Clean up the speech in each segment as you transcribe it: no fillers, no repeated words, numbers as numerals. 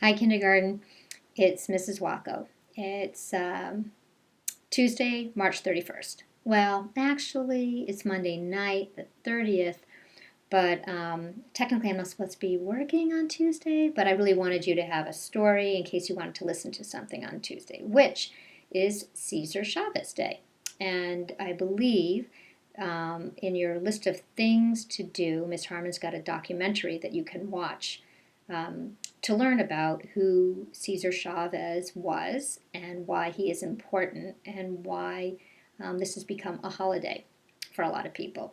Hi, kindergarten. It's Mrs. Huaco. It's Tuesday, March 31st. Well, actually, it's Monday night, the 30th, but technically I'm not supposed to be working on Tuesday, but I really wanted you to have a story in case you wanted to listen to something on Tuesday, which is Cesar Chavez Day. And I believe in your list of things to do, Miss Harmon's got a documentary that you can watch to learn about who Cesar Chavez was and why he is important and why this has become a holiday for a lot of people.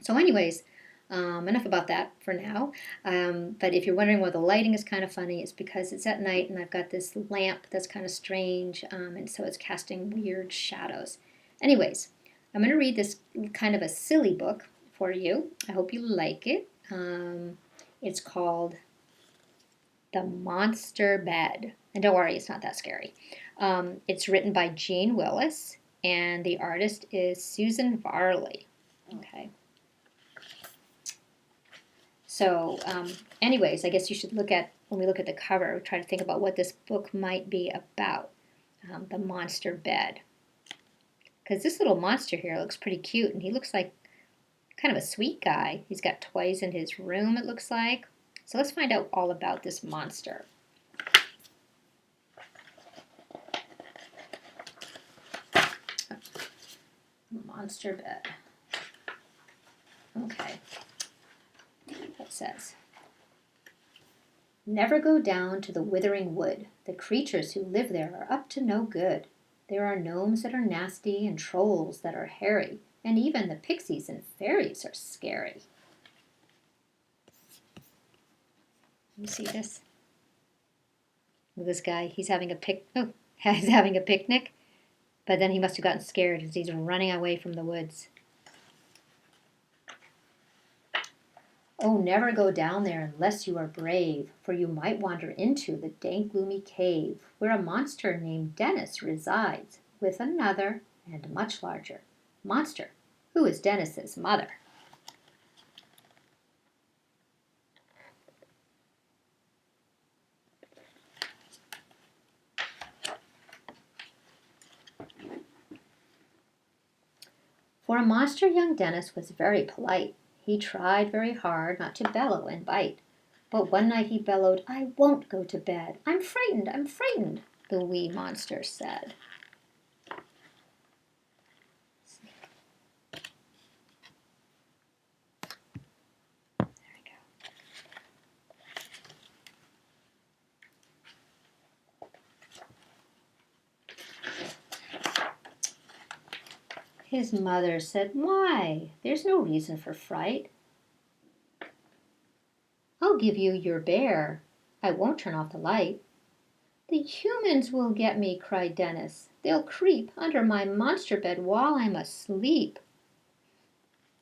So, anyways, enough about that for now. But if you're wondering why the lighting is kind of funny, it's because it's at night and I've got this lamp that's kind of strange, and so it's casting weird shadows. Anyways, I'm going to read this kind of a silly book for you. I hope you like it. It's called The Monster Bed. And don't worry, it's not that scary. It's written by Jean Willis, and the artist is Susan Varley. Okay. So, anyways, I guess you should when we look at the cover, try to think about what this book might be about. The Monster Bed. Because this little monster here looks pretty cute, and he looks like kind of a sweet guy. He's got toys in his room, it looks like. So let's find out all about this monster. Monster Bed. Okay. It says, never go down to the withering wood. The creatures who live there are up to no good. There are gnomes that are nasty and trolls that are hairy, and even the pixies and fairies are scary. You see this? This guy, he's having a picnic, but then he must have gotten scared because he's running away from the woods. Oh, never go down there unless you are brave, for you might wander into the dank, gloomy cave, where a monster named Dennis resides, with another and much larger monster, who is Dennis's mother. For a monster, young Dennis was very polite. He tried very hard not to bellow and bite. But one night he bellowed, I won't go to bed. I'm frightened, the wee monster said. There we go. His mother said, why, there's no reason for fright. I'll give you your bear. I won't turn off the light. The humans will get me, cried Dennis. They'll creep under my monster bed while I'm asleep.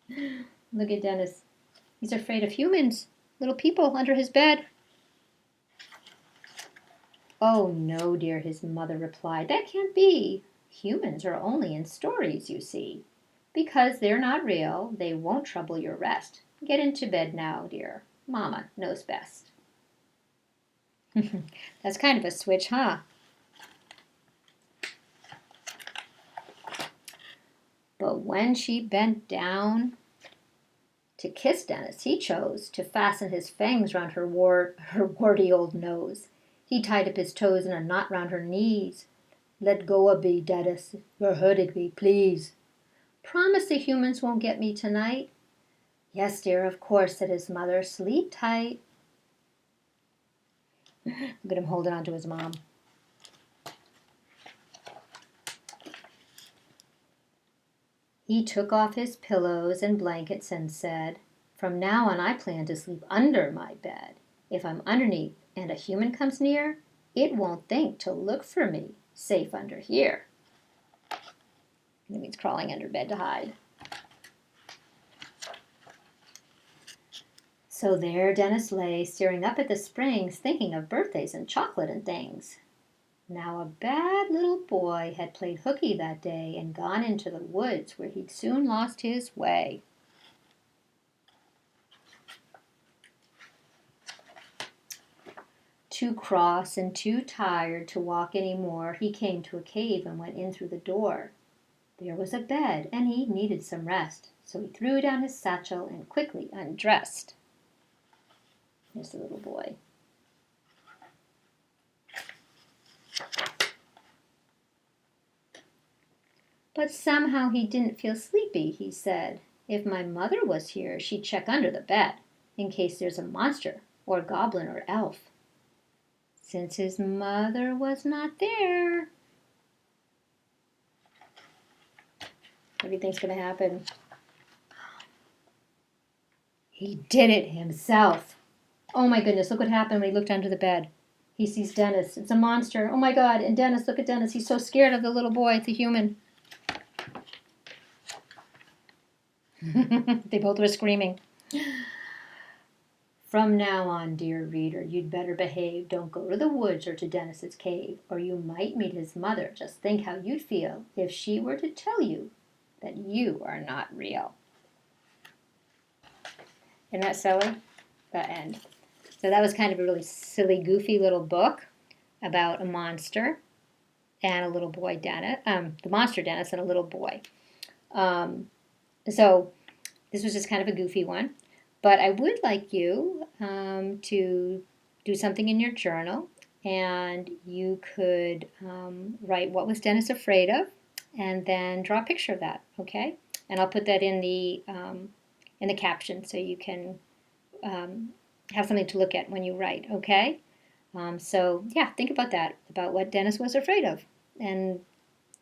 Look at Dennis. He's afraid of humans, little people under his bed. Oh, no, dear, his mother replied. That can't be. Humans are only in stories, you see. Because they're not real, they won't trouble your rest. Get into bed now, dear. Mama knows best. That's kind of a switch, huh? But when she bent down to kiss Dennis, he chose to fasten his fangs round her warty old nose. He tied up his toes in a knot round her knees. Let go of me, Dennis. You're hurting me, please. Promise the humans won't get me tonight. Yes, dear, of course, said his mother. Sleep tight. Look at him holding on to his mom. He took off his pillows and blankets and said, from now on I plan to sleep under my bed. If I'm underneath and a human comes near, it won't think to look for me, safe under here. That means crawling under bed to hide. So there Dennis lay, staring up at the springs, thinking of birthdays and chocolate and things. Now a bad little boy had played hooky that day and gone into the woods where he'd soon lost his way. Too cross and too tired to walk any more, he came to a cave and went in through the door. There was a bed, and he needed some rest, so he threw down his satchel and quickly undressed. There's the little boy. But somehow he didn't feel sleepy, he said. If my mother was here, she'd check under the bed, in case there's a monster, or goblin, or elf. Since his mother was not there, what do you think's going to happen? He did it himself. Oh my goodness, look what happened when he looked under the bed. He sees Dennis. It's a monster. Oh my God. And Dennis, look at Dennis. He's so scared of the little boy. It's a human. They both were screaming. From now on, dear reader, you'd better behave. Don't go to the woods or to Dennis's cave, or you might meet his mother. Just think how you'd feel if she were to tell you that you are not real. Isn't that silly? The end. So that was kind of a really silly, goofy little book about a monster and a little boy, Dennis. The monster Dennis and a little boy. So this was just kind of a goofy one. But I would like you to do something in your journal, and you could write what was Dennis afraid of, and then draw a picture of that. Okay, and I'll put that in the caption so you can have something to look at when you write. Okay, so yeah, think about that, about what Dennis was afraid of, and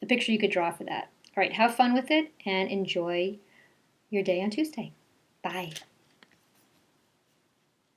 the picture you could draw for that. All right, have fun with it and enjoy your day on Tuesday. Bye.